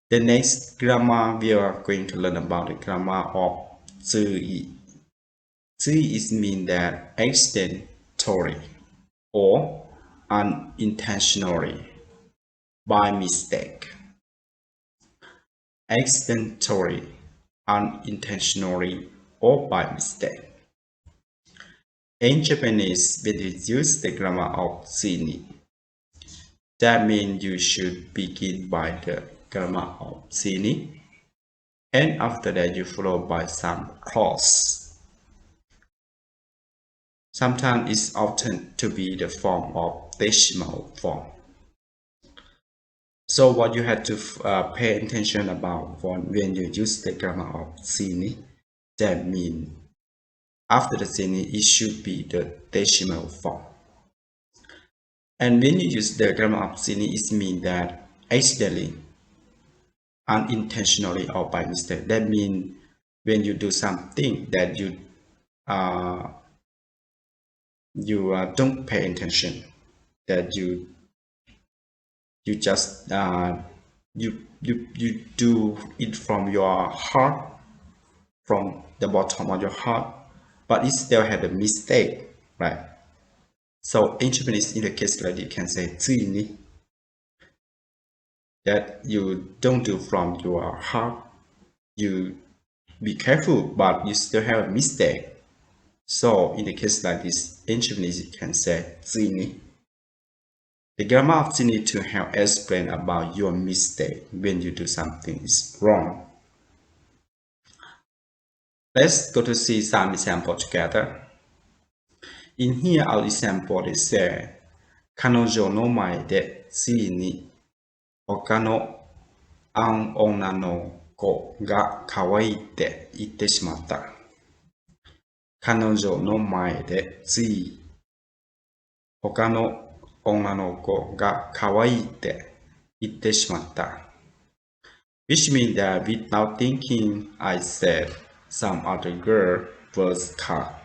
The next grammar we are going to learn about the grammar of TSUI. TSUI is mean that accidentally or unintentionally, by mistake. Accidentally, unintentionally, or by mistake. In Japanese, when you use the grammar of TSUI, that means you should begin by the grammar of TSUI, and after that you follow by some clause. Sometimes it's often to be the form of decimal form. So what you have to pay attention about when you use the grammar of TSUI, that means after the TSUI it should be the decimal form. And when you use the grammar of TSUI, it means that accidentally, unintentionally, or by mistake. That means when you do something that you don't pay attention, that you just you do it from your heart, from the bottom of your heart, but it still had a mistake, right? So in Japanese, in the case like you can say ついに, that you don't do from your heart, you be careful, but you still have a mistake. So in the case like this, in Japanese, you can say ついに. The grammar of ついに to help explain about your mistake when you do something is wrong. Let's go to see some example together. In here, our example is say, 彼女の前でついに他の女の子が可愛いって言ってしまった。彼女の前でつい他の女の子が可愛いって言ってしまった。Which means that without thinking, I said some other girl was cut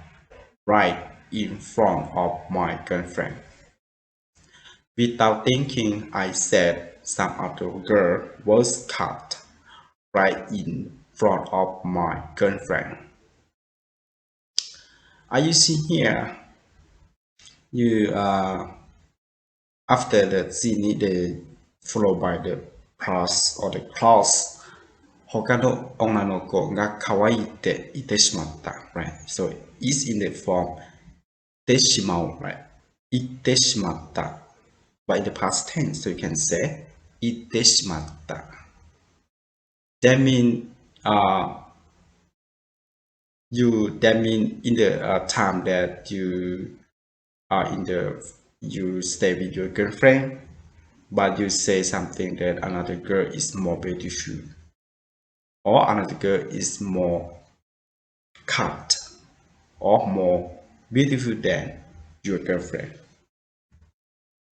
right in front of my girlfriend. Without thinking, I said some other girl was cut right in front of my girlfriend. Are you see here? You after the scene, the followed by the plus or the clause. 他の女の子が可愛いって言ってしまった。Right? So it's in the form でしまう。Right? 言ってしまった。But in the past tense, so you can say 言ってしまった。That means that mean in the time that you are you stay with your girlfriend, but you say something that another girl is more beautiful, or another girl is more cut, or more beautiful than your girlfriend.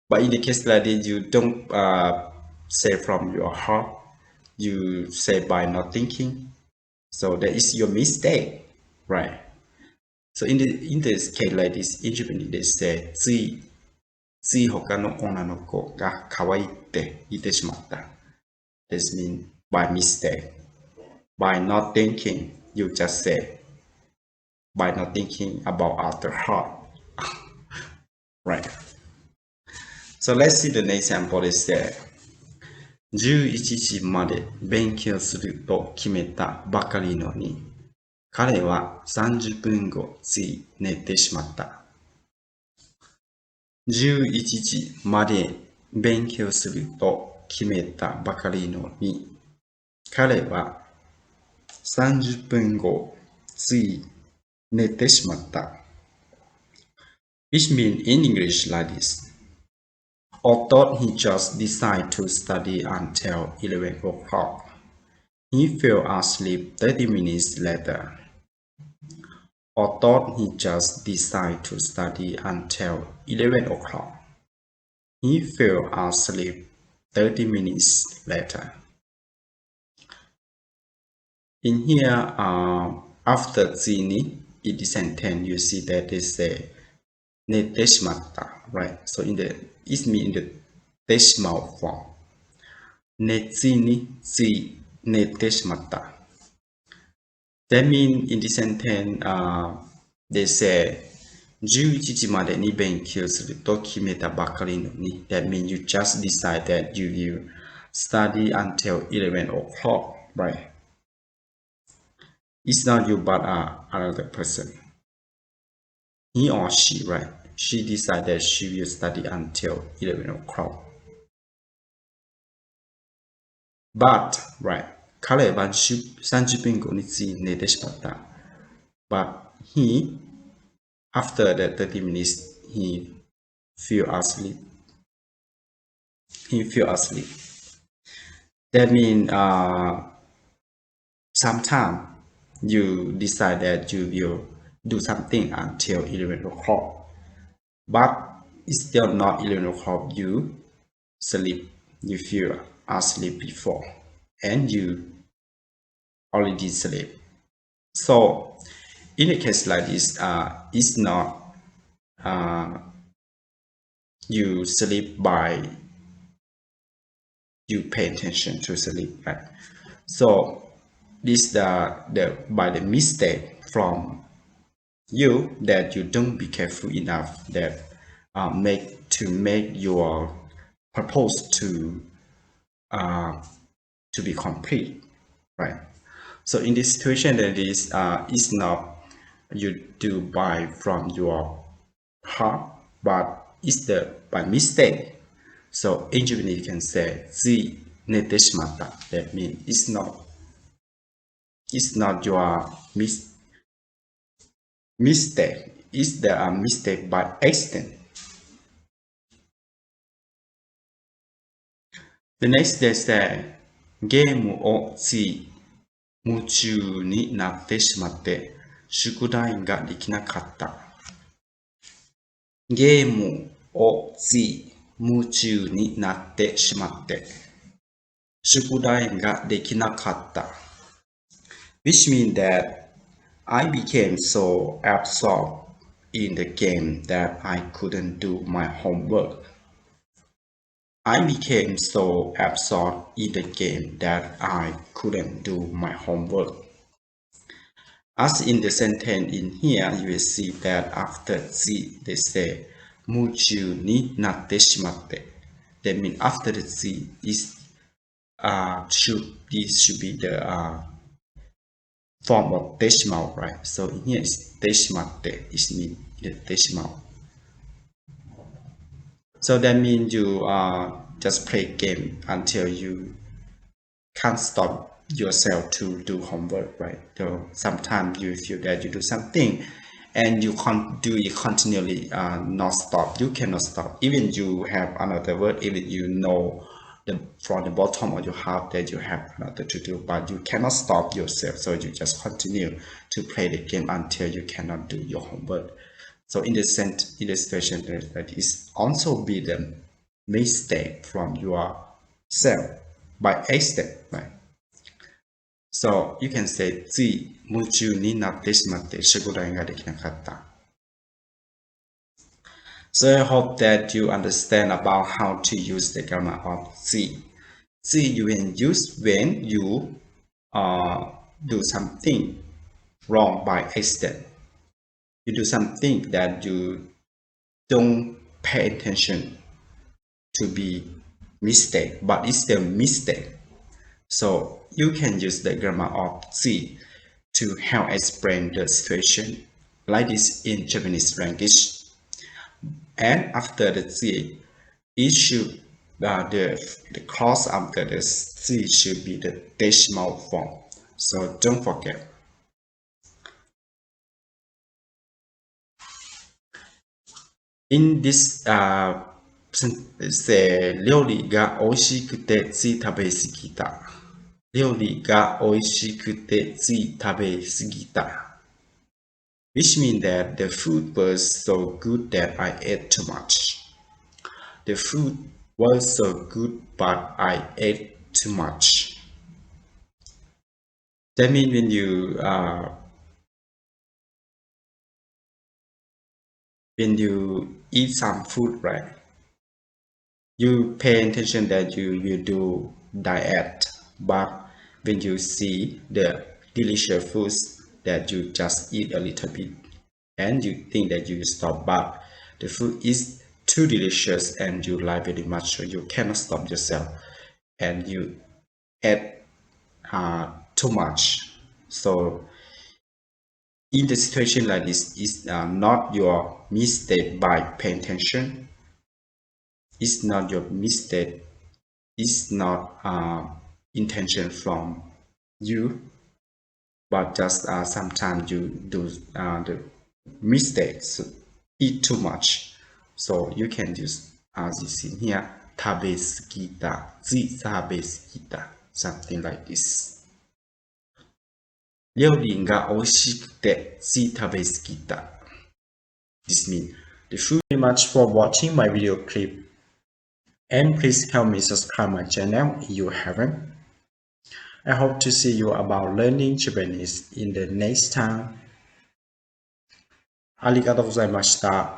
But in the case like this, you don't say from your heart, you say by not thinking. So that is your mistake, right? So in this case like this, in Japanese they say つい他の女の子が可愛いって言ってしまった。This means by mistake. By not thinking, you just say by not thinking about other heart. Right. So let's see the next example is there. 11時まで勉強すると決めたばかりのに、彼は30分後つい寝てしまった。11時まで勉強すると決めたばかりのに、彼は30分後つい寝てしまった。Which means in English like this. Although he just decided to study until 11 o'clock, he fell asleep 30 minutes later. Although he just decided to study until 11 o'clock, he fell asleep 30 minutes later. In here, after ついに in the sentence, you see that they say 寝てしまった, right? So it means in the decimal form. 熱につい寝てしまった。That means in this sentence, they say 11時までに勉強すると決めたばかりのに。That means you just decide that you will study until 11 o'clock, right? It's not you but another person. He or she, right? She decided she will study until 11 o'clock. But, right? 彼は30分後につい寝てしまった。But he, after the 30 minutes, he fell asleep. He fell asleep. That means sometime you decide that you will do something until 11 o'clock. But it's still not 11 o'clock. You sleep. You feel asleep before. And you already sleep. So in a case like this, it's not you sleep by you pay attention to sleep, right? So this by the mistake from you that you don't be careful enough that make your purpose to be complete, right? So in this situation, that is not you do by from your heart, but it's the by mistake. So in Japanese, you can say つい寝てしまった. That means it's not your mistake. It's the mistake by accident. The next day say ゲームをつい夢中になってしまって宿題ができなかった。ゲームをつい夢中になってしまって宿題ができなかった。Which means that I became so absorbed in the game that I couldn't do my homework. I became so absorbed in the game that I couldn't do my homework. As in the sentence in here, you will see that after つ they say 夢中になってしまって. That means after the つ is this should be the form of decimal, right? So in here is てしまって is mean the decimal. So that means you just play game until you can't stop yourself to do homework, right? So sometimes you feel that you do something and you can't do it continually, not stop. You cannot stop. Even you have another word, even you know from the bottom of your heart that you have another to do, but you cannot stop yourself. So you just continue to play the game until you cannot do your homework. So in the situation that is also be the mistake from yourself by accident, right? So you can say つい夢中になってしまって宿題ができなかった。So I hope that you understand about how to use the grammar of つい. つい you can use when you do something wrong by accident. You do something that you don't pay attention to be mistake, but it's still mistake. So you can use the grammar of つい to help explain the situation like this in Japanese language. And after the つい, it should the clause after the つい should be the decimal form. So don't forget. In this say 料理が美味しくてつい食べ過ぎた。料理が美味しくてつい食べ過ぎた。Which means that the food was so good that I ate too much. The food was so good, but I ate too much. That means when you eat some food, right? You pay attention that you do diet, but when you see the delicious foods that you just eat a little bit and you think that you stop, but the food is too delicious and you like very much, so you cannot stop yourself and you add too much. So in the situation like this, is not your mistake by paying attention. It's not your mistake. It's not intention from you, but just sometimes you do the mistakes, eat too much. So you can use this in here, 食べ過ぎた, つい食べ過ぎた, something like this. 料理が美味しくてつい食べ過ぎた. This means the food. Thank you very much for watching my video clip, and please help me subscribe my channel if you haven't. I hope to see you about learning Japanese in the next time. ありがとうございました。